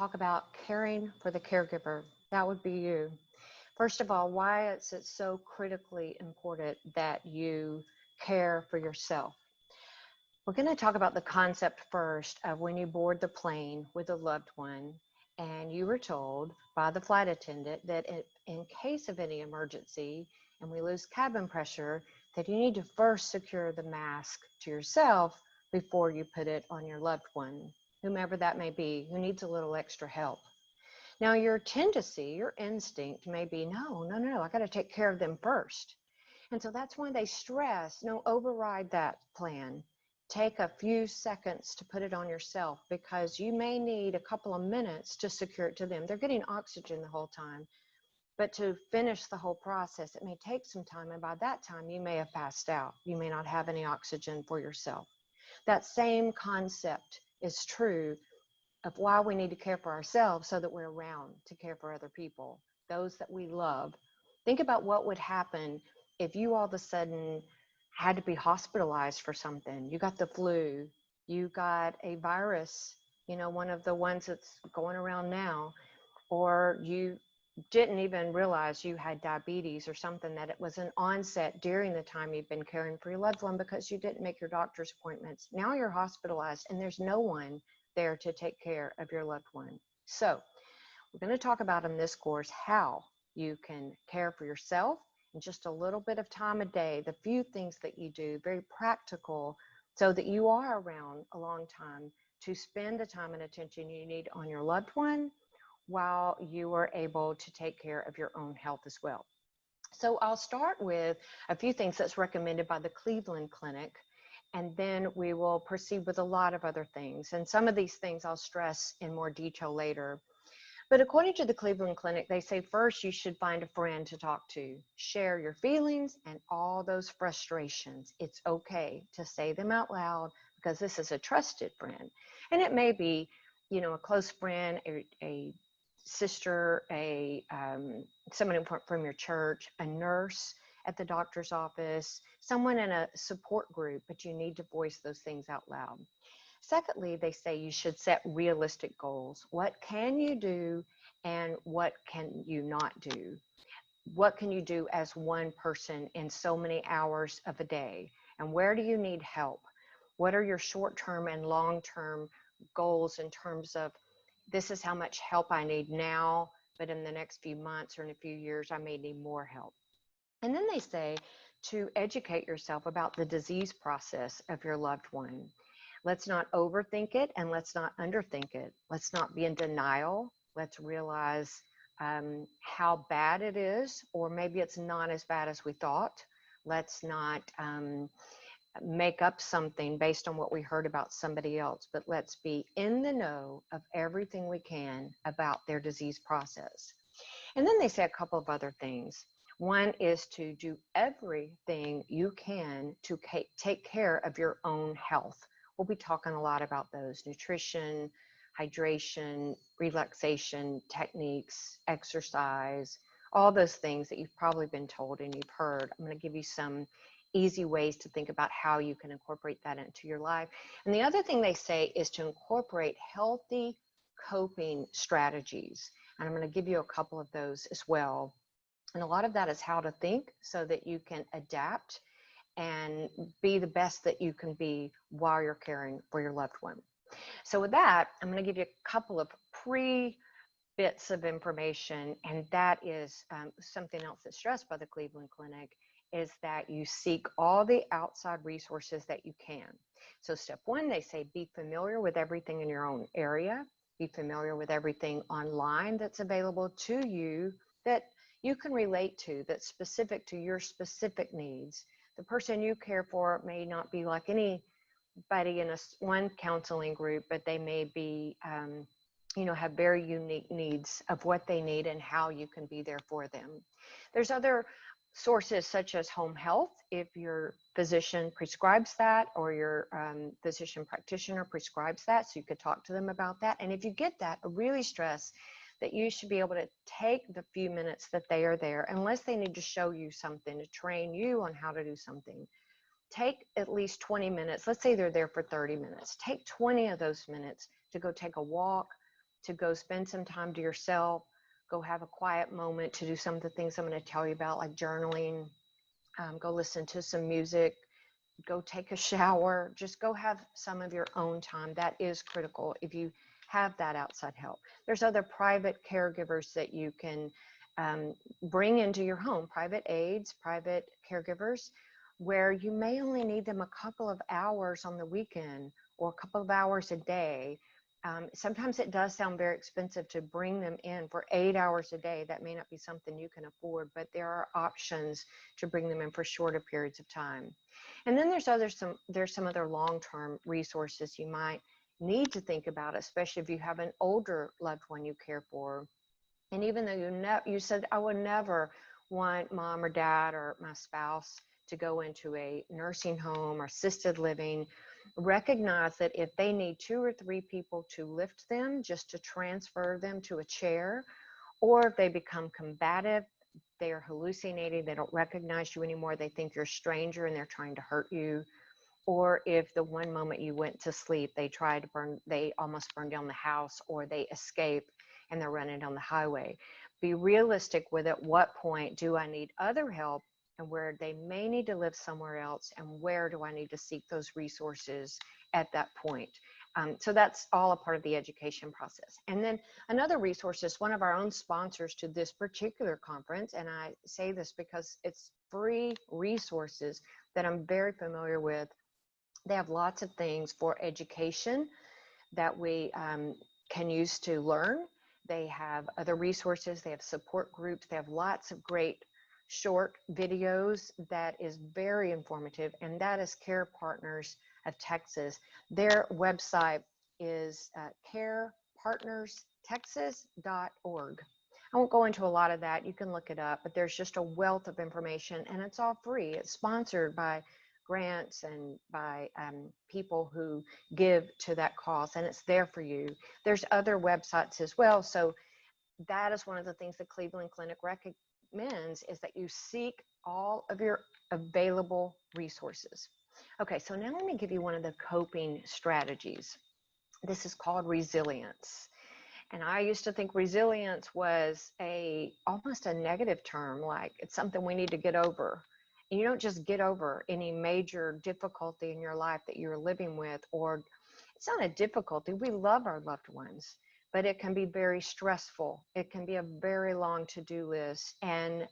talk about caring for the caregiver. That would be you. First of all, why is it so critically important that you care for yourself? We're going to talk about the concept first of when you board the plane with a loved one and you were told by the flight attendant that in case of any emergency and we lose cabin pressure, that you need to first secure the mask to yourself before you put it on your loved one, whomever that may be, who needs a little extra help. Now, your tendency, your instinct may be, no, I got to take care of them first. And so that's why they stress, no, override that plan. Take a few seconds to put it on yourself because you may need a couple of minutes to secure it to them. They're getting oxygen the whole time, but to finish the whole process, it may take some time. And by that time, you may have passed out. You may not have any oxygen for yourself. That same concept is true of why we need to care for ourselves so that we're around to care for other people, those that we love. Think about what would happen if you all of a sudden had to be hospitalized for something. You got the flu, you got a virus, one of the ones that's going around now, or you didn't even realize you had diabetes or something, that it was an onset during the time you've been caring for your loved one because you didn't make your doctor's appointments. Now you're hospitalized and there's no one there to take care of your loved one. So we're going to talk about in this course how you can care for yourself in just a little bit of time a day, the few things that you do, very practical, so that you are around a long time to spend the time and attention you need on your loved one while you are able to take care of your own health as well. So I'll start with a few things that's recommended by the Cleveland Clinic, and then we will proceed with a lot of other things. And some of these things I'll stress in more detail later. But according to the Cleveland Clinic, they say first you should find a friend to talk to. Share your feelings and all those frustrations. It's okay to say them out loud because this is a trusted friend. And it may be, a close friend, a sister, someone from your church, a nurse at the doctor's office, someone in a support group, but you need to voice those things out loud. Secondly, they say you should set realistic goals. What can you do and what can you not do? What can you do as one person in so many hours of a day? And where do you need help? What are your short-term and long-term goals in terms of this is how much help I need now, but in the next few months or in a few years, I may need more help. And then they say to educate yourself about the disease process of your loved one. Let's not overthink it and let's not underthink it. Let's not be in denial. Let's realize how bad it is, or maybe it's not as bad as we thought. Let's not make up something based on what we heard about somebody else, but let's be in the know of everything we can about their disease process. And then they say a couple of other things. One is to do everything you can to take care of your own health. We'll be talking a lot about those: nutrition, hydration, relaxation techniques, exercise, all those things that you've probably been told and you've heard. I'm going to give you some easy ways to think about how you can incorporate that into your life. And the other thing they say is to incorporate healthy coping strategies. And I'm going to give you a couple of those as well. And a lot of that is how to think so that you can adapt and be the best that you can be while you're caring for your loved one. So with that, I'm going to give you a couple of bits of information, and that is something else that's stressed by the Cleveland Clinic, is that you seek all the outside resources that you can. So step one, they say be familiar with everything in your own area, be familiar with everything online that's available to you that you can relate to, that's specific to your specific needs. The person you care for may not be like anybody in one counseling group, but they may be, have very unique needs of what they need and how you can be there for them. There's other sources such as home health, if your physician prescribes that, or your physician practitioner prescribes that, so you could talk to them about that. And if you get that, I really stress that you should be able to take the few minutes that they are there, unless they need to show you something, to train you on how to do something. Take at least 20 minutes. Let's say they're there for 30 minutes. Take 20 of those minutes to go take a walk, to go spend some time to yourself, go have a quiet moment to do some of the things I'm going to tell you about, like journaling, go listen to some music, go take a shower, just go have some of your own time. That is critical if you have that outside help. There's other private caregivers that you can bring into your home, private aides, private caregivers, where you may only need them a couple of hours on the weekend or a couple of hours a day. Sometimes it does sound very expensive to bring them in for 8 hours a day. That may not be something you can afford, but there are options to bring them in for shorter periods of time. And then there's some other long-term resources you might need to think about, especially if you have an older loved one you care for. And even though you said, I would never want mom or dad or my spouse to go into a nursing home or assisted living, recognize that if they need 2 or 3 people to lift them, just to transfer them to a chair, or if they become combative, they are hallucinating, they don't recognize you anymore, they think you're a stranger and they're trying to hurt you, or if the one moment you went to sleep, they almost burned down the house, or they escape and they're running down the highway. Be realistic with at what point do I need other help, and where they may need to live somewhere else, and where do I need to seek those resources at that point. So that's all a part of the education process. And then another resource is one of our own sponsors to this particular conference, and I say this because it's free resources that I'm very familiar with. They have lots of things for education that we can use to learn. They have other resources, they have support groups, they have lots of great short videos that is very informative, and that is Care Partners of Texas. Their website is carepartnerstexas.org. I won't go into a lot of that, you can look it up, but there's just a wealth of information, and it's all free. It's sponsored by grants and by people who give to that cause, and it's there for you. There's other websites as well. So that is one of the things the Cleveland Clinic recommends, is that you seek all of your available resources. Okay, so now let me give you one of the coping strategies. This is called resilience. And I used to think resilience was almost a negative term, like it's something we need to get over. And you don't just get over any major difficulty in your life that you're living with, or it's not a difficulty. We love our loved ones, but it can be very stressful. It can be a very long to-do list, and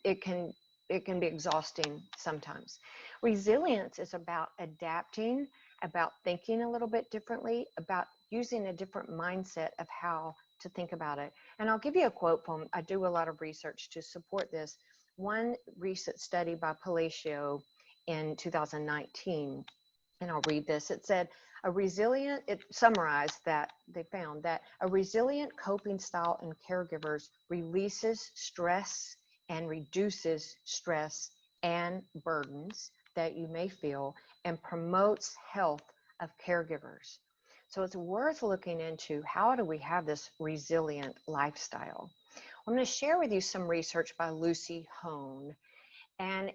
it can be exhausting sometimes. Resilience is about adapting, about thinking a little bit differently, about using a different mindset of how to think about it. And I'll give you a quote from, I do a lot of research to support this. One recent study by Palacio in 2019, and I'll read this. It said, it summarized that they found that a resilient coping style in caregivers releases stress and reduces stress and burdens that you may feel, and promotes health of caregivers. So it's worth looking into, how do we have this resilient lifestyle? I'm going to share with you some research by Lucy Hone. And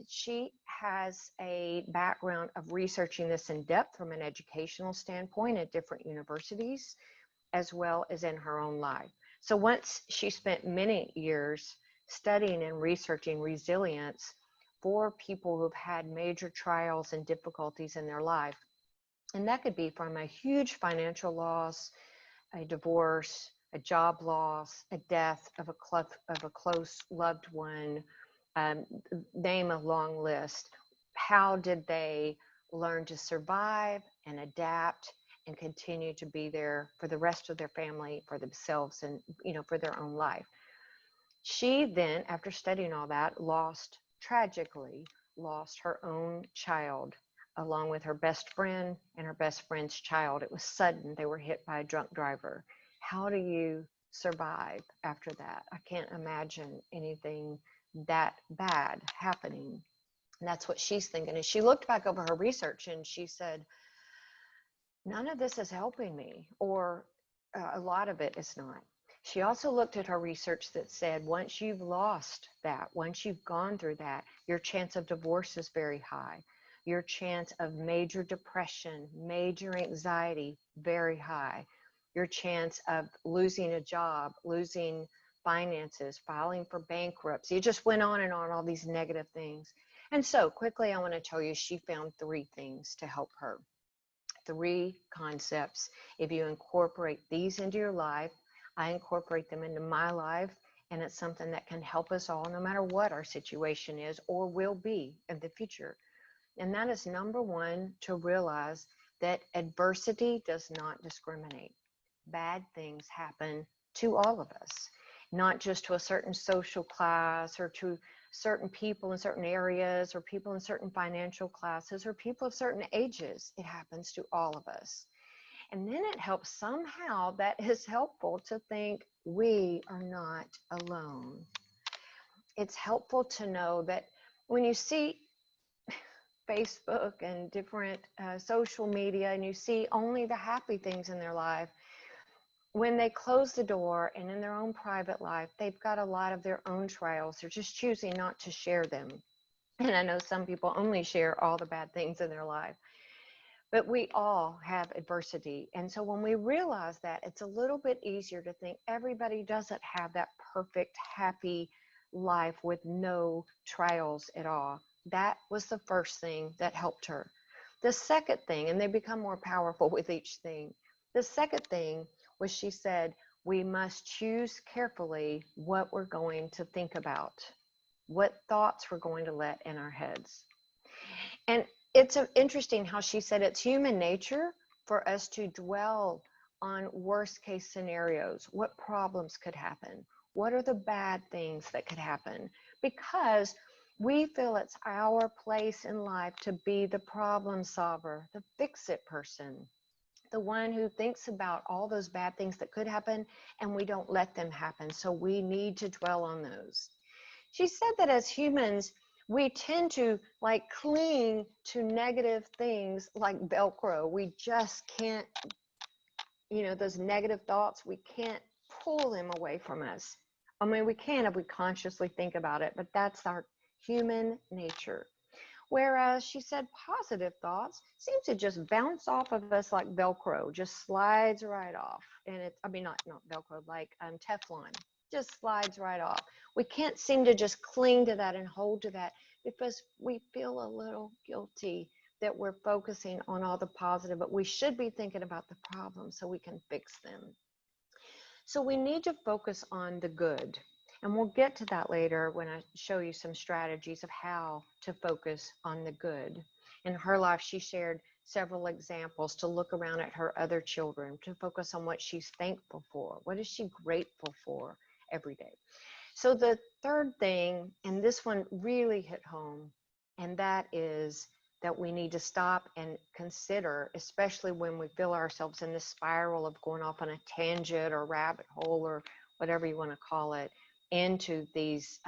she has a background of researching this in depth from an educational standpoint at different universities, as well as in her own life. So once she spent many years studying and researching resilience for people who've had major trials and difficulties in their life. And that could be from a huge financial loss, a divorce, a job loss, a death of a close loved one, name a long list. How did they learn to survive and adapt and continue to be there for the rest of their family, for themselves, and for their own life? She then, after studying all that, tragically lost her own child, along with her best friend and her best friend's child. It was sudden. They were hit by a drunk driver. How do you survive after that? I can't imagine anything that bad happening. And that's what she's thinking. And she looked back over her research and she said, none of this is helping me, or a lot of it is not. She also looked at her research that said, once you've lost that, once you've gone through that, your chance of divorce is very high. Your chance of major depression, major anxiety, very high. your chance of losing a job, losing finances, filing for bankruptcy. It just went on and on, all these negative things. And so quickly, I want to tell you, she found 3 things to help her. 3 concepts. If you incorporate these into your life, I incorporate them into my life, and it's something that can help us all, no matter what our situation is or will be in the future. And that is, number 1, to realize that adversity does not discriminate. Bad things happen to all of us, not just to a certain social class or to certain people in certain areas or people in certain financial classes or people of certain ages. It happens to all of us. And then it helps somehow, that is helpful to think we are not alone. It's helpful to know that when you see Facebook and different social media and you see only the happy things in their life, when they close the door and in their own private life, they've got a lot of their own trials. They're just choosing not to share them. And I know some people only share all the bad things in their life, but we all have adversity. And so when we realize that, it's a little bit easier to think everybody doesn't have that perfect, happy life with no trials at all. That was the first thing that helped her. The second thing, and they become more powerful with each thing. The second thing was, she said, we must choose carefully what we're going to think about, what thoughts we're going to let in our heads. And it's interesting how she said it's human nature for us to dwell on worst case scenarios. What problems could happen? What are the bad things that could happen? Because we feel it's our place in life to be the problem solver, the fix-it person, the one who thinks about all those bad things that could happen, and we don't let them happen. So we need to dwell on those. She said that as humans, we tend to cling to negative things like Velcro. We just can't, those negative thoughts, we can't pull them away from us. I mean, we can if we consciously think about it, but that's our human nature. Whereas she said positive thoughts seem to just bounce off of us like Velcro, just slides right off. And it's, not Velcro, like Teflon, just slides right off. We can't seem to just cling to that and hold to that because we feel a little guilty that we're focusing on all the positive, but we should be thinking about the problems so we can fix them. So we need to focus on the good. And we'll get to that later when I show you some strategies of how to focus on the good. In her life, she shared several examples to look around at her other children, to focus on what she's thankful for. What is she grateful for every day? So the third thing, and this one really hit home, and that is that we need to stop and consider, especially when we feel ourselves in this spiral of going off on a tangent or rabbit hole or whatever you want to call it, into these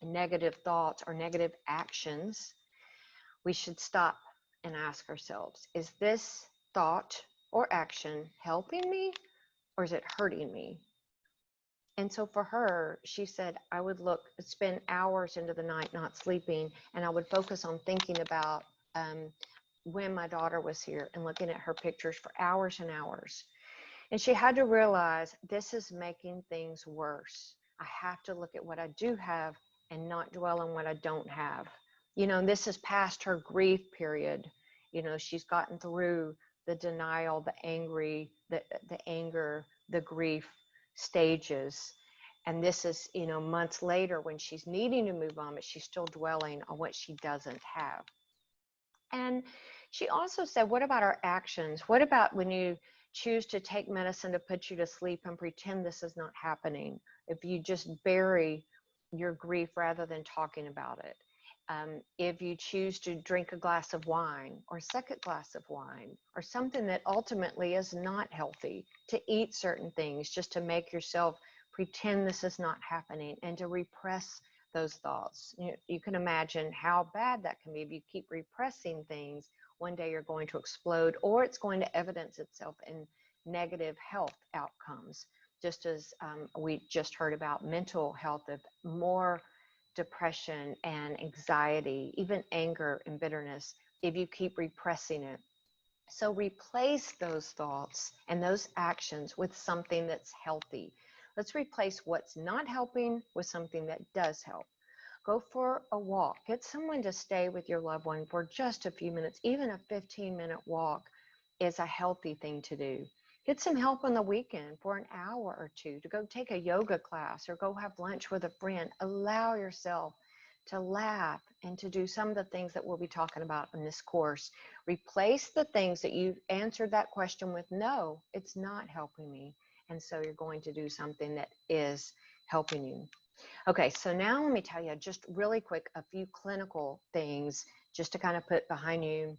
negative thoughts or negative actions. We should stop and ask ourselves, is this thought or action helping me or is it hurting me? And so for her, she said, I would spend hours into the night not sleeping, and I would focus on thinking about when my daughter was here and looking at her pictures for hours and hours. And she had to realize, this is making things worse. I have to look at what I do have and not dwell on what I don't have. And this is past her grief period. She's gotten through the denial, the anger, the grief stages. And this is, months later when she's needing to move on, but she's still dwelling on what she doesn't have. And she also said, what about our actions? What about when you choose to take medicine to put you to sleep and pretend this is not happening? If you just bury your grief rather than talking about it. If you choose to drink a glass of wine or a second glass of wine or something that ultimately is not healthy, to eat certain things just to make yourself pretend this is not happening and to repress those thoughts. You can imagine how bad that can be. If you keep repressing things, one day you're going to explode, or it's going to evidence itself in negative health outcomes. Just as we just heard about mental health, of more depression and anxiety, even anger and bitterness, if you keep repressing it. So replace those thoughts and those actions with something that's healthy. Let's replace what's not helping with something that does help. Go for a walk. Get someone to stay with your loved one for just a few minutes. Even a 15-minute walk is a healthy thing to do. Get some help on the weekend for an hour or two to go take a yoga class or go have lunch with a friend. Allow yourself to laugh and to do some of the things that we'll be talking about in this course. Replace the things that you answered that question with, no, it's not helping me. And so you're going to do something that is helping you. Okay, so now let me tell you just really quick a few clinical things just to kind of put behind you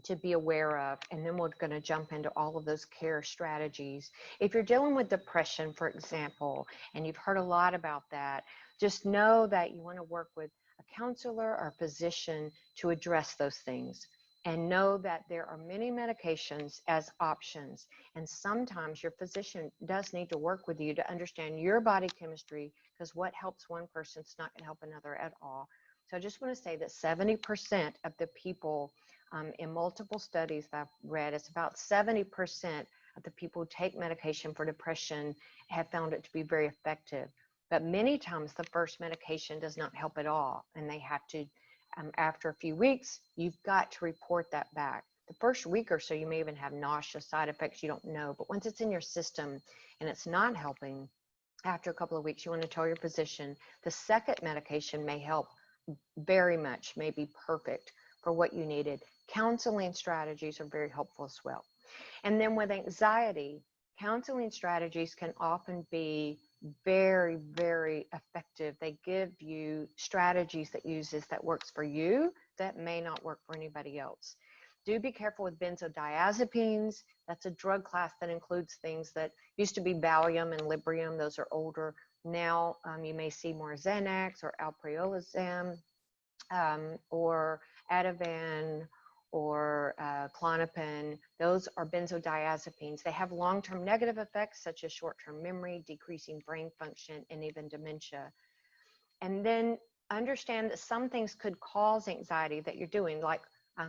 to be aware of, and then we're going to jump into all of those care strategies. If you're dealing with depression, for example, and you've heard a lot about that, just know that you want to work with a counselor or physician to address those things. And know that there are many medications as options. And sometimes your physician does need to work with you to understand your body chemistry, because what helps one person is not going to help another at all. So I just want to say that 70% of the people in multiple studies that I've read, it's about 70% of the people who take medication for depression have found it to be very effective. But many times the first medication does not help at all. And they have to, after a few weeks, you've got to report that back. The first week or so, you may even have nausea, side effects you don't know. But once it's in your system and it's not helping, after a couple of weeks, you want to tell your physician the second medication may help very much, may be perfect for what you needed. Counseling strategies are very helpful as well. And then with anxiety, counseling strategies can often be very, very effective. They give you strategies that works for you that may not work for anybody else. Do be careful with benzodiazepines. That's a drug class that includes things that used to be Valium and Librium. Those are older. Now you may see more Xanax or alprazolam or Ativan or Klonopin. Those are benzodiazepines. They have long-term negative effects such as short-term memory, decreasing brain function, and even dementia. And then understand that some things could cause anxiety that you're doing, like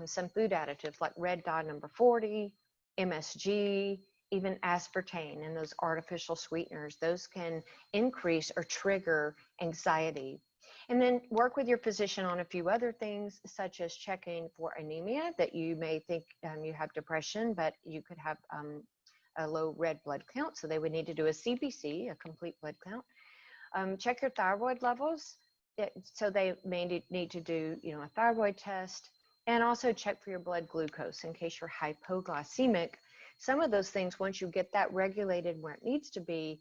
some food additives like red dye number 40, MSG, even aspartame and those artificial sweeteners. Those can increase or trigger anxiety. And then work with your physician on a few other things, such as checking for anemia, that you may think you have depression, but you could have a low red blood count. So they would need to do a CBC, a complete blood count. Check your thyroid levels. So they may need to do, a thyroid test, and also check for your blood glucose in case you're hypoglycemic. Some of those things, once you get that regulated where it needs to be,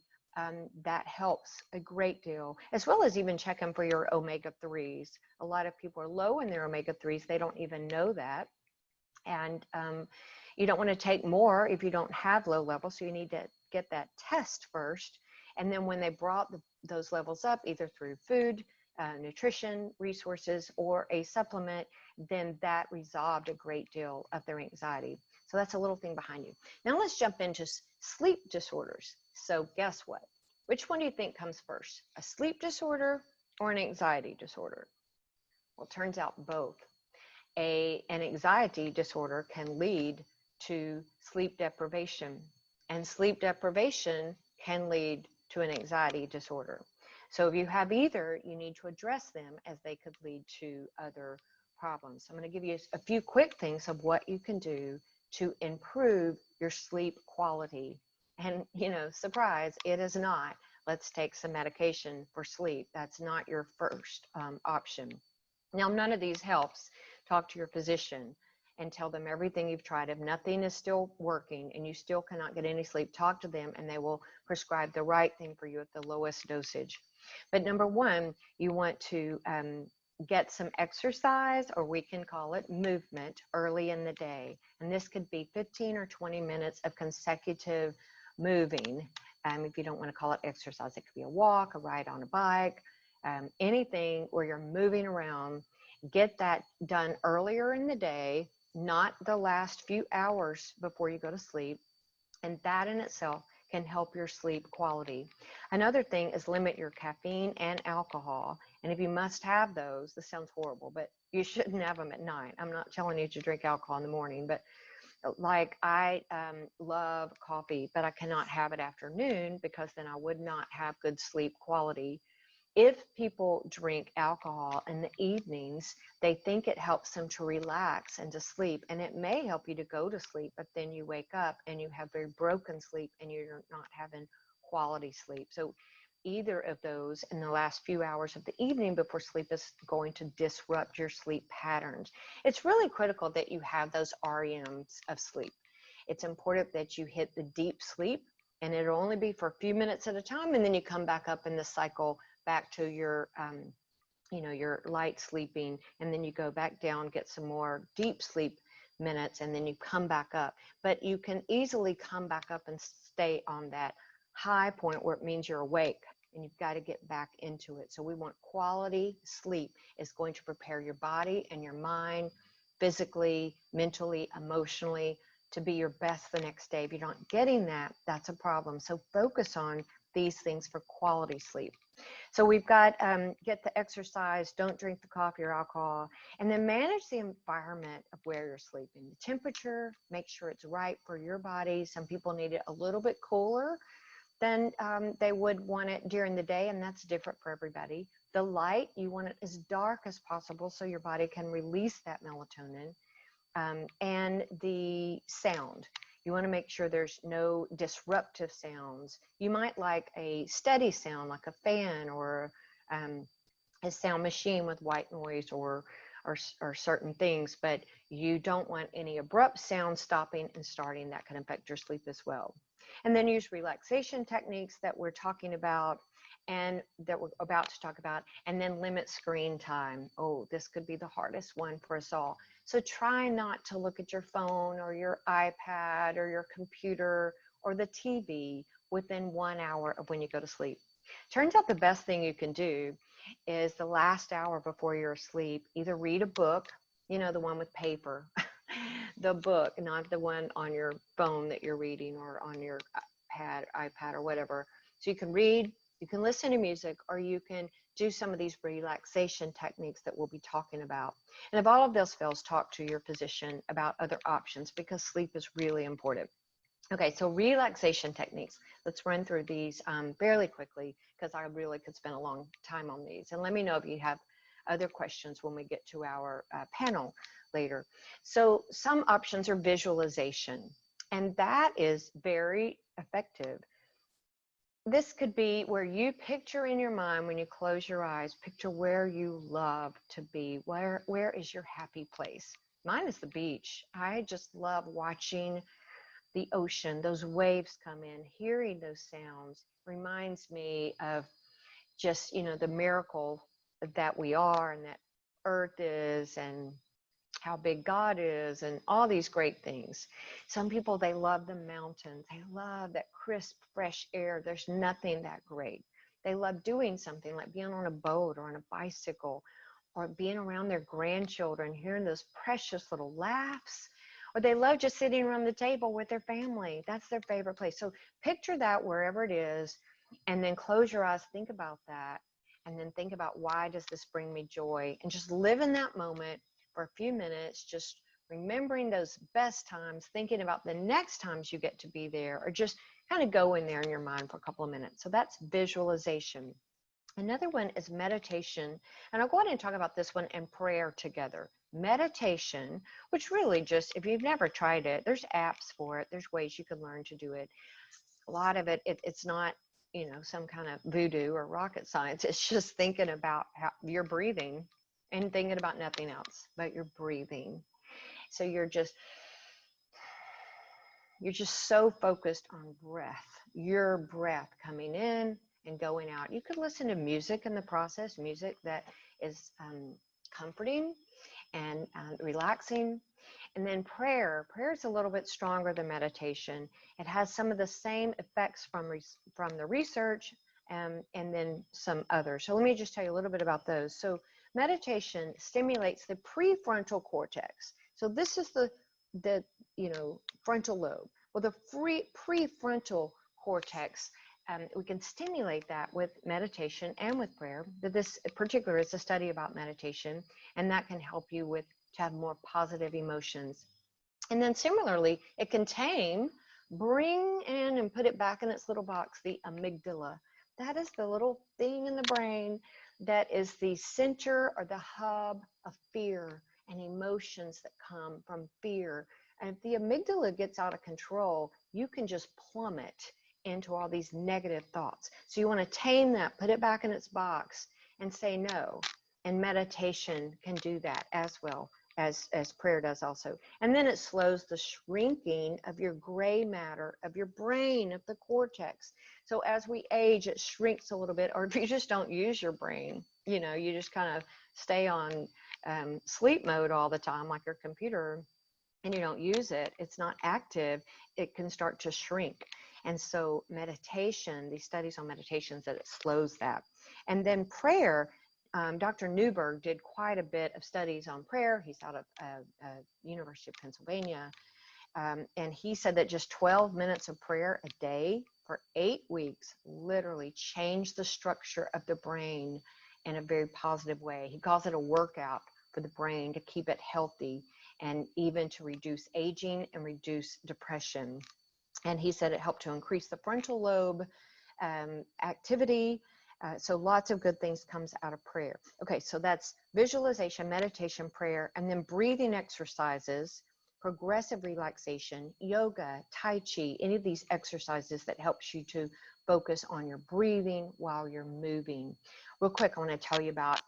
that helps a great deal, as well as even checking for your omega-3s. A lot of people are low in their omega-3s. They don't even know that. And you don't want to take more if you don't have low levels. So you need to get that test first. And then when they brought those levels up, either through food, nutrition, resources, or a supplement, then that resolved a great deal of their anxiety. So that's a little thing behind you. Now let's jump into sleep disorders. So guess what? Which one do you think comes first? A sleep disorder or an anxiety disorder? Well, it turns out both. An anxiety disorder can lead to sleep deprivation, and sleep deprivation can lead to an anxiety disorder. So if you have either, you need to address them, as they could lead to other problems. I'm going to give you a few quick things of what you can do to improve your sleep quality. And, surprise, it is not, let's take some medication for sleep. That's not your first option. Now, none of these helps. Talk to your physician and tell them everything you've tried. If nothing is still working and you still cannot get any sleep, talk to them and they will prescribe the right thing for you at the lowest dosage. But number one, you want to get some exercise, or we can call it movement, early in the day. And this could be 15 or 20 minutes of consecutive moving. If you don't want to call it exercise, it could be a walk, a ride on a bike, anything where you're moving around. Get that done earlier in the day, not the last few hours before you go to sleep. And that in itself can help your sleep quality. Another thing is limit your caffeine and alcohol. And if you must have those, this sounds horrible, but you shouldn't have them at night. I'm not telling you to drink alcohol in the morning, but Like I love coffee, but I cannot have it after noon because then I would not have good sleep quality. If people drink alcohol in the evenings, they think it helps them to relax and to sleep, and it may help you to go to sleep, but then you wake up and you have very broken sleep and you're not having quality sleep. So either of those in the last few hours of the evening before sleep is going to disrupt your sleep patterns. It's really critical that you have those REMs of sleep. It's important that you hit the deep sleep, and it'll only be for a few minutes at a time, and then you come back up in the cycle back to your your light sleeping, and then you go back down, get some more deep sleep minutes, and then you come back up. But you can easily come back up and stay on that high point where it means you're awake, and you've got to get back into it. So we want quality sleep. Is going to prepare your body and your mind physically, mentally, emotionally to be your best the next day. If you're not getting that, that's a problem. So focus on these things for quality sleep. So we've got get the exercise, don't drink the coffee or alcohol, and then manage the environment of where you're sleeping. The temperature, make sure it's right for your body. Some people need it a little bit cooler than they would want it during the day, and that's different for everybody. The light, you want it as dark as possible so your body can release that melatonin. And the sound. You want to make sure there's no disruptive sounds. You might like a steady sound, like a fan or a sound machine with white noise or certain things, but you don't want any abrupt sound stopping and starting. That can affect your sleep as well. And then use relaxation techniques that we're talking about and that we're about to talk about, and then limit screen time. Oh, this could be the hardest one for us all. So try not to look at your phone or your iPad or your computer or the TV within 1 hour of when you go to sleep. Turns out the best thing you can do is the last hour before you're asleep, either read a book, the one with paper, the book, not the one on your phone that you're reading or on your iPad or whatever. So you can read, you can listen to music, or you can do some of these relaxation techniques that we'll be talking about. And if all of this fails, talk to your physician about other options because sleep is really important. Okay, so relaxation techniques. Let's run through these fairly quickly because I really could spend a long time on these. And let me know if you have other questions when we get to our panel later. So some options are visualization, and that is very effective. This could be where you picture in your mind, when you close your eyes, picture where you love to be. Where is your happy place? Mine is the beach. I just love watching the ocean, those waves come in, hearing those sounds reminds me of just, the miracle that we are and that earth is and how big God is and all these great things. Some people, they love the mountains. They love that crisp, fresh air. There's nothing that great. They love doing something like being on a boat or on a bicycle or being around their grandchildren, hearing those precious little laughs. Or they love just sitting around the table with their family. That's their favorite place. So picture that wherever it is, and then close your eyes, think about that, and then think about, why does this bring me joy? And just live in that moment for a few minutes, just remembering those best times, thinking about the next times you get to be there, or just kind of go in there in your mind for a couple of minutes. So that's visualization. Another one is meditation, and I'll go ahead and talk about this one and prayer together. Meditation, which really just, if you've never tried it, there's apps for it. There's ways you can learn to do it. A lot of it's not, some kind of voodoo or rocket science. It's just thinking about how you're breathing and thinking about nothing else but your breathing. So you're just so focused on breath, your breath coming in and going out. You could listen to music in the process, music that is comforting and relaxing. And then prayer is a little bit stronger than meditation. It has some of the same effects from the research and then some others. So let me just tell you a little bit about those. So meditation stimulates the prefrontal cortex. So this is the frontal lobe. Well, the prefrontal cortex, we can stimulate that with meditation and with prayer. This in particular is a study about meditation, and that can help you to have more positive emotions. And then similarly, it can tame, bring in and put it back in its little box, the amygdala. That is the little thing in the brain that is the center or the hub of fear and emotions that come from fear. And if the amygdala gets out of control, you can just plummet into all these negative thoughts. So you want to tame that, put it back in its box, and say no. And meditation can do that as well as prayer does also. And then it slows the shrinking of your gray matter of your brain, of the cortex. So as we age, it shrinks a little bit. Or if you just don't use your brain, you just kind of stay on sleep mode all the time, like your computer, and you don't use it, it's not active, it can start to shrink. And so meditation, these studies on meditations, that it slows that. And then prayer, Dr. Newberg did quite a bit of studies on prayer. He's out of University of Pennsylvania. And he said that just 12 minutes of prayer a day for 8 weeks literally changed the structure of the brain in a very positive way. He calls it a workout for the brain to keep it healthy and even to reduce aging and reduce depression. And he said it helped to increase the frontal lobe activity. So lots of good things comes out of prayer. Okay, so that's visualization, meditation, prayer, and then breathing exercises, progressive relaxation, yoga, tai chi, any of these exercises that helps you to focus on your breathing while you're moving. Real quick, I want to tell you about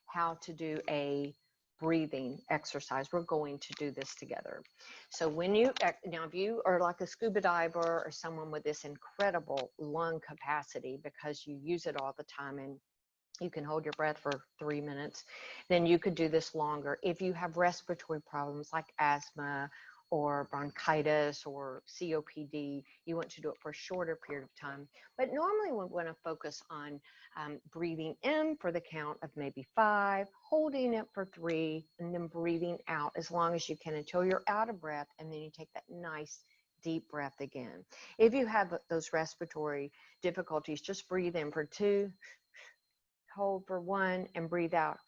how to do a breathing exercise. We're going to do this together. So when now if you are like a scuba diver or someone with this incredible lung capacity because you use it all the time and you can hold your breath for 3 minutes, then you could do this longer. If you have respiratory problems like asthma or bronchitis or COPD, you want to do it for a shorter period of time. But normally we want to focus on breathing in for the count of maybe 5, holding it for 3, and then breathing out as long as you can until you're out of breath, and then you take that nice deep breath again. If you have those respiratory difficulties, just breathe in for 2, hold for 1, and breathe out.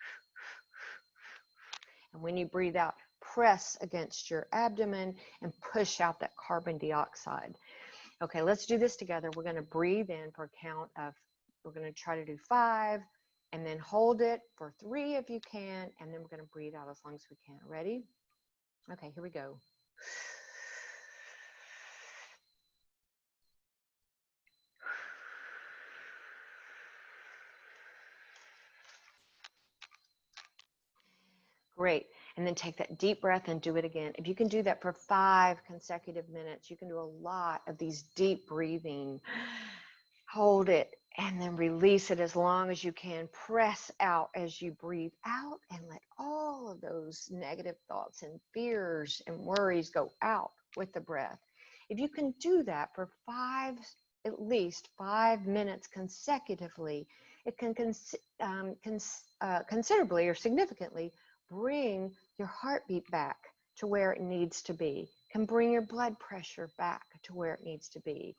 And when you breathe out, press against your abdomen and push out that carbon dioxide. Okay, let's do this together. We're going to breathe in for a count of, we're going to try to do 5, and then hold it for 3 if you can, and then we're going to breathe out as long as we can. Ready? Okay, here we go. Great. And then take that deep breath and do it again. If you can do that for 5 consecutive minutes, you can do a lot of these deep breathing. Hold it and then release it as long as you can. Press out as you breathe out and let all of those negative thoughts and fears and worries go out with the breath. If you can do that for at least 5 minutes consecutively, it can considerably or significantly bring your heartbeat back to where it needs to be, can bring your blood pressure back to where it needs to be.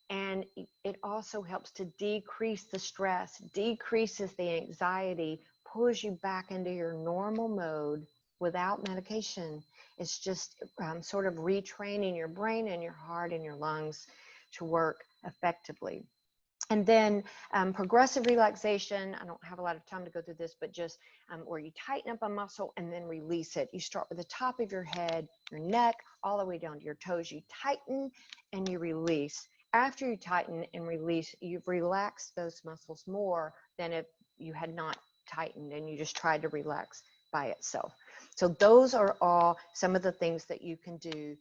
And it also helps to decrease the stress, decreases the anxiety, pulls you back into your normal mode without medication. It's just sort of retraining your brain and your heart and your lungs to work effectively. And then progressive relaxation, I don't have a lot of time to go through this, but just where you tighten up a muscle and then release it. You start with the top of your head, your neck, all the way down to your toes. You tighten and you release. After you tighten and release, you've relaxed those muscles more than if you had not tightened and you just tried to relax by itself. So those are all some of the things that you can do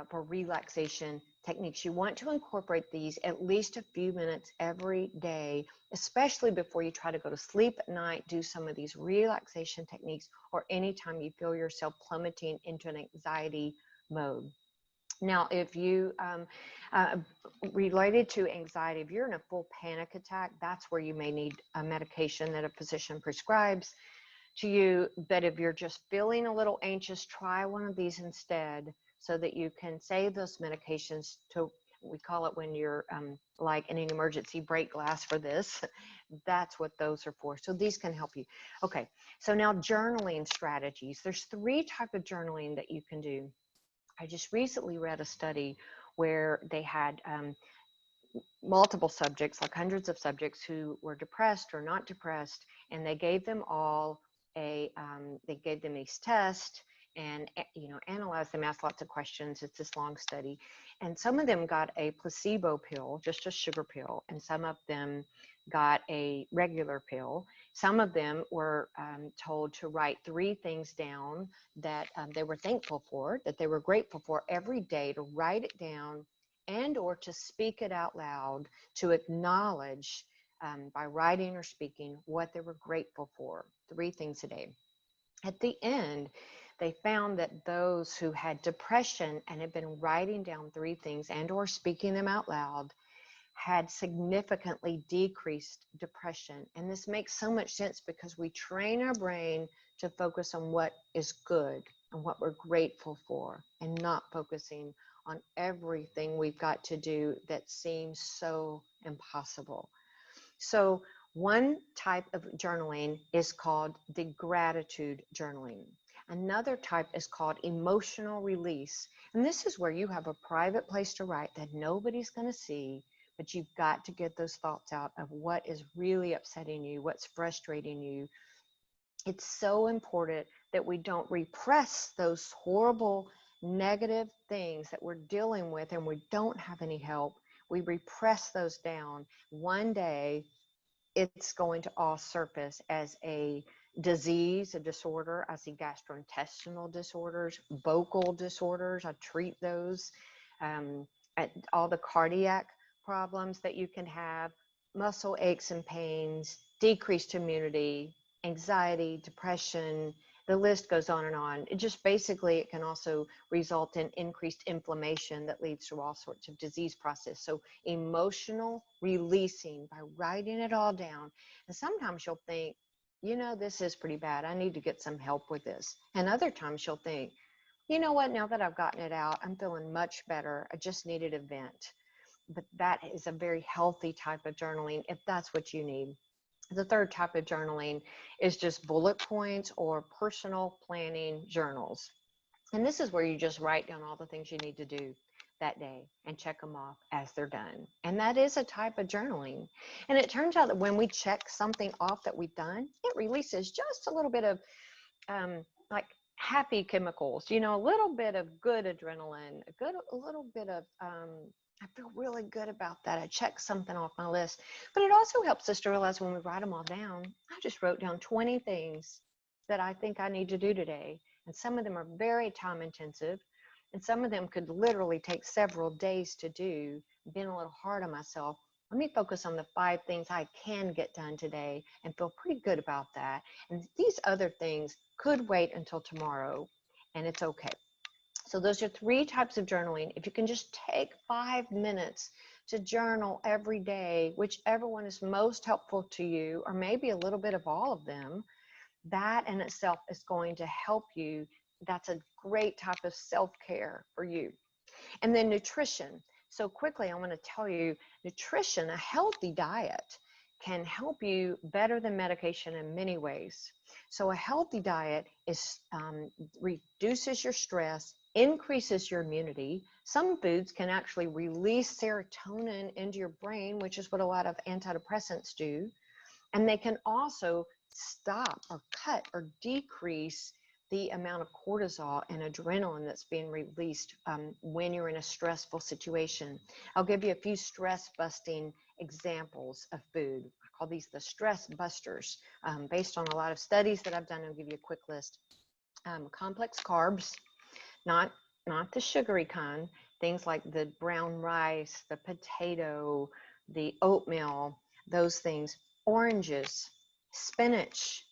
for relaxation techniques. You want to incorporate these at least a few minutes every day, especially before you try to go to sleep at night. Do some of these relaxation techniques, or anytime you feel yourself plummeting into an anxiety mode. Now, if you related to anxiety, if you're in a full panic attack, that's where you may need a medication that a physician prescribes to you. But if you're just feeling a little anxious, try one of these instead, so that you can save those medications to, we call it when you're like in an emergency break glass for this. That's what those are for. So these can help you. Okay, so now journaling strategies. There's 3 types of journaling that you can do. I just recently read a study where they had multiple subjects, like hundreds of subjects who were depressed or not depressed, and they gave them all they gave them these tests and analyzed them, asked lots of questions. It's this long study, and some of them got a placebo pill, just a sugar pill, and some of them got a regular pill. Some of them were told to write 3 things down that they were thankful for, that they were grateful for every day, to write it down and or to speak it out loud, to acknowledge by writing or speaking what they were grateful for, 3 things a day. At the end, they found that those who had depression and had been writing down 3 things and or speaking them out loud had significantly decreased depression. And this makes so much sense because we train our brain to focus on what is good and what we're grateful for, and not focusing on everything we've got to do that seems so impossible. So one type of journaling is called the gratitude journaling. Another type is called emotional release. And this is where you have a private place to write that nobody's going to see, but you've got to get those thoughts out of what is really upsetting you, what's frustrating you. It's so important that we don't repress those horrible negative things that we're dealing with and we don't have any help. We repress those down. One day, it's going to all surface as a disease, a disorder. I see gastrointestinal disorders, vocal disorders. I treat those. Um, all the cardiac problems that you can have, muscle aches and pains, decreased immunity, anxiety, depression. The list goes on and on. It just basically, it can also result in increased inflammation that leads to all sorts of disease process. So emotional releasing by writing it all down. And sometimes you'll think, this is pretty bad. I need to get some help with this. And other times you'll think, you know what, now that I've gotten it out, I'm feeling much better. I just needed a vent. But that is a very healthy type of journaling if that's what you need. The third type of journaling is just bullet points or personal planning journals. And this is where you just write down all the things you need to do that day and check them off as they're done. And that is a type of journaling. And it turns out that when we check something off that we've done, it releases just a little bit of like happy chemicals, a little bit of good adrenaline, a little bit of, I feel really good about that. I checked something off my list. But it also helps us to realize when we write them all down, I just wrote down 20 things that I think I need to do today. And some of them are very time intensive. And some of them could literally take several days to do. Being a little hard on myself, let me focus on the 5 things I can get done today and feel pretty good about that. And these other things could wait until tomorrow, and it's okay. So those are 3 types of journaling. If you can just take 5 minutes to journal every day, whichever one is most helpful to you, or maybe a little bit of all of them, that in itself is going to help you. That's a great type of self-care for you. And then nutrition. So quickly, I want to tell you, nutrition, a healthy diet, can help you better than medication in many ways. So a healthy diet reduces your stress, increases your immunity. Some foods can actually release serotonin into your brain, which is what a lot of antidepressants do. And they can also stop or cut or decrease the amount of cortisol and adrenaline that's being released when you're in a stressful situation. I'll give you a few stress busting examples of food. I call these the stress busters. Based on a lot of studies that I've done, I'll give you a quick list. Complex carbs, not the sugary kind, things like the brown rice, the potato, the oatmeal, those things. Oranges, spinach,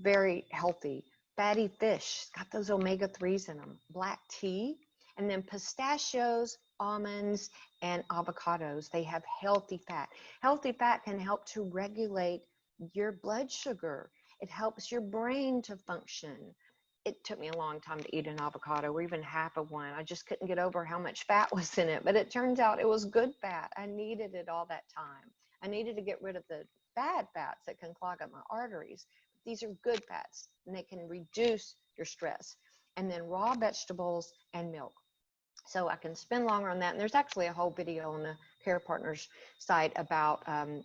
very healthy. Fatty fish, got those omega-3s in them. Black tea, and then pistachios, almonds, and avocados. They have healthy fat. Healthy fat can help to regulate your blood sugar. It helps your brain to function. It took me a long time to eat an avocado or even half of one. I just couldn't get over how much fat was in it, but it turns out it was good fat. I needed it all that time. I needed to get rid of the bad fats that can clog up my arteries. These are good fats, and they can reduce your stress. and then raw vegetables and milk. So I can spend longer on that. And there's actually a whole video on the Care Partners site about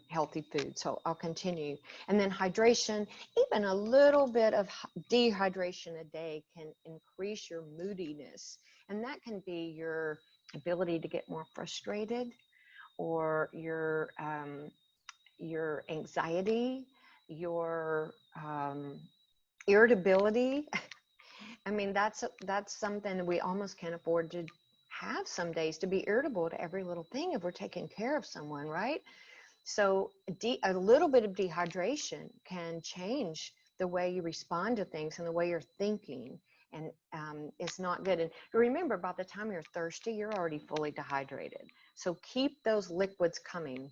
healthy food. So I'll continue. And then hydration, even a little bit of dehydration a day can increase your moodiness. And that can be your ability to get more frustrated, or your anxiety, your irritability. I mean, that's something that we almost can't afford to have some days, to be irritable to every little thing if we're taking care of someone, right? So a little bit of dehydration can change the way you respond to things and the way you're thinking. And it's not good. And remember, by the time you're thirsty, you're already fully dehydrated. So keep those liquids coming.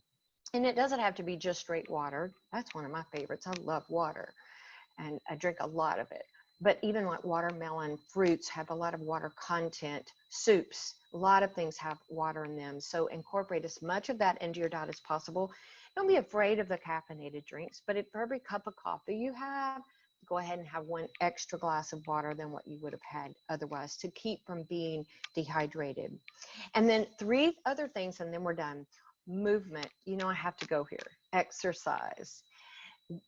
And it doesn't have to be just straight water. That's one of my favorites. I love water, and I drink a lot of it. But even like watermelon fruits have a lot of water content. Soups, a lot of things have water in them. So incorporate as much of that into your diet as possible. Don't be afraid of the caffeinated drinks, but if for every cup of coffee you have, go ahead and have one extra glass of water than what you would have had otherwise, to keep from being dehydrated. And then 3 other things, and then we're done. Movement. You know, I have to go here. Exercise.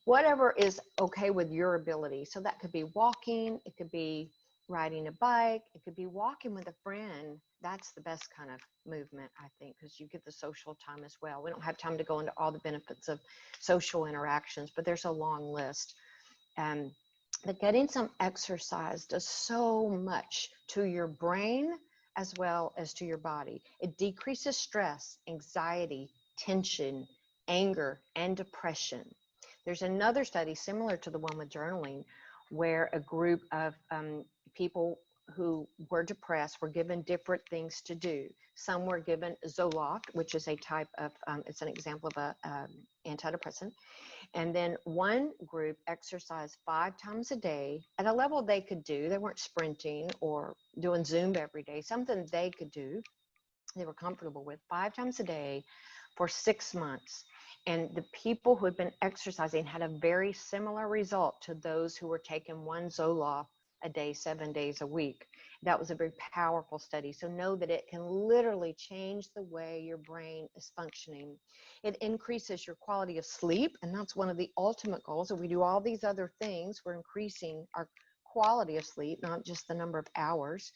Whatever is okay with your ability. So that could be walking, it could be riding a bike, it could be walking with a friend. That's the best kind of movement, I think, because you get the social time as well. We don't have time to go into all the benefits of social interactions, but there's a long list. But getting some exercise does so much to your brain as well as to your body. It decreases stress, anxiety, tension, anger, and depression. There's another study similar to the one with journaling, where a group of people who were depressed were given different things to do. Some were given Zoloft, which is a type of, it's an example of a antidepressant. And then one group exercised 5 times a day at a level they could do. They weren't sprinting or doing Zumba every day, something they could do, they were comfortable with, 5 times a day for 6 months. And the people who had been exercising had a very similar result to those who were taking one Zoloft a day, 7 days a week. That was a very powerful study. So know that it can literally change the way your brain is functioning. It increases your quality of sleep, and that's one of the ultimate goals. If we do all these other things, we're increasing our quality of sleep, not just the number of hours.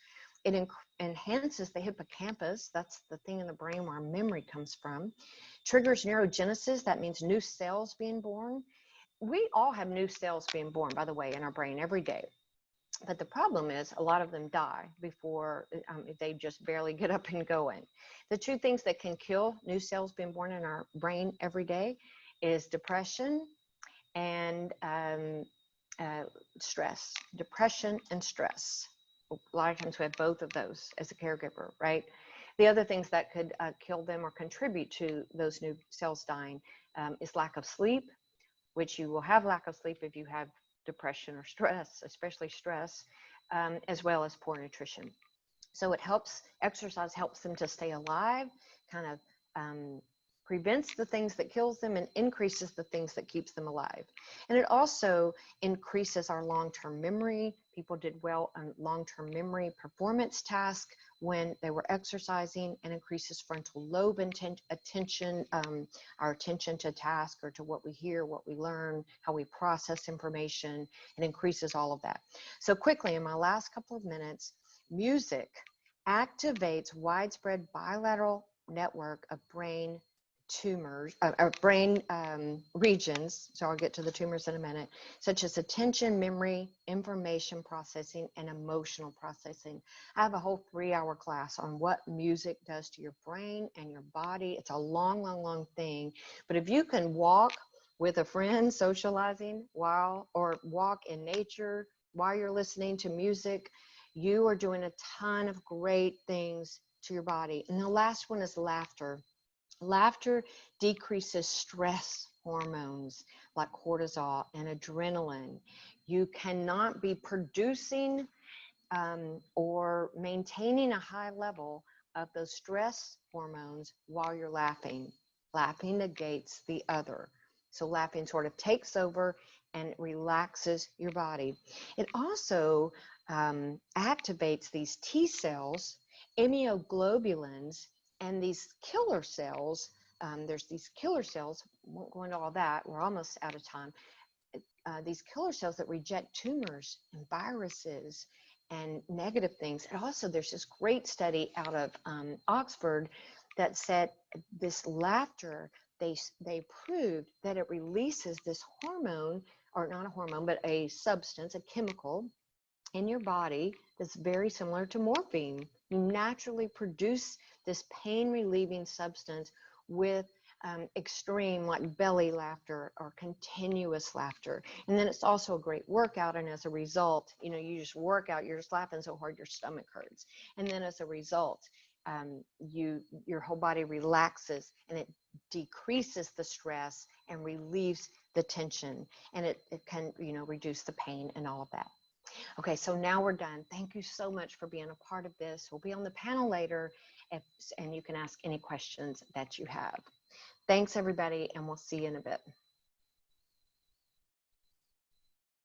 It enhances the hippocampus. That's the thing in the brain where our memory comes from. Triggers neurogenesis. That means new cells being born. We all have new cells being born, by the way, in our brain every day. But the problem is a lot of them die before they just barely get up and going. The 2 things that can kill new cells being born in our brain every day is depression and stress. Depression and stress. A lot of times we have both of those as a caregiver, right? The other things that could kill them or contribute to those new cells dying is lack of sleep, which you will have lack of sleep if you have depression or stress, especially stress, as well as poor nutrition. So it helps, exercise helps them to stay alive, kind of prevents the things that kills them and increases the things that keeps them alive. And it also increases our long-term memory. People did well on long-term memory performance tasks when they were exercising, and increases frontal lobe attention, our attention to task or to what we hear, what we learn, how we process information. It increases all of that. So quickly, in my last couple of minutes, music activates widespread bilateral network of brain tumors, brain regions, so I'll get to the tumors in a minute, such as attention, memory, information processing, and emotional processing. I have a whole 3-hour class on what music does to your brain and your body. It's a long, long, long thing. But if you can walk with a friend socializing or walk in nature while you're listening to music, you are doing a ton of great things to your body. And the last one is laughter. Laughter decreases stress hormones like cortisol and adrenaline. You cannot be producing or maintaining a high level of those stress hormones while you're laughing. Laughing negates the other. So laughing sort of takes over and relaxes your body. It also activates these T cells, immunoglobulins, and these killer cells. There's these killer cells, won't go into all that, we're almost out of time. These killer cells that reject tumors and viruses and negative things. And also, there's this great study out of Oxford that said this laughter, they proved that it releases this hormone, or not a hormone, but a substance, a chemical in your body that's very similar to morphine. You naturally produce this pain relieving substance with extreme, like belly laughter or continuous laughter. And then it's also a great workout. And as a result, you just work out, you're just laughing so hard your stomach hurts. And then as a result, your whole body relaxes, and it decreases the stress and relieves the tension, and it can reduce the pain and all of that. Okay, so now we're done. Thank you so much for being a part of this. We'll be on the panel later, and you can ask any questions that you have. Thanks, everybody, and we'll see you in a bit.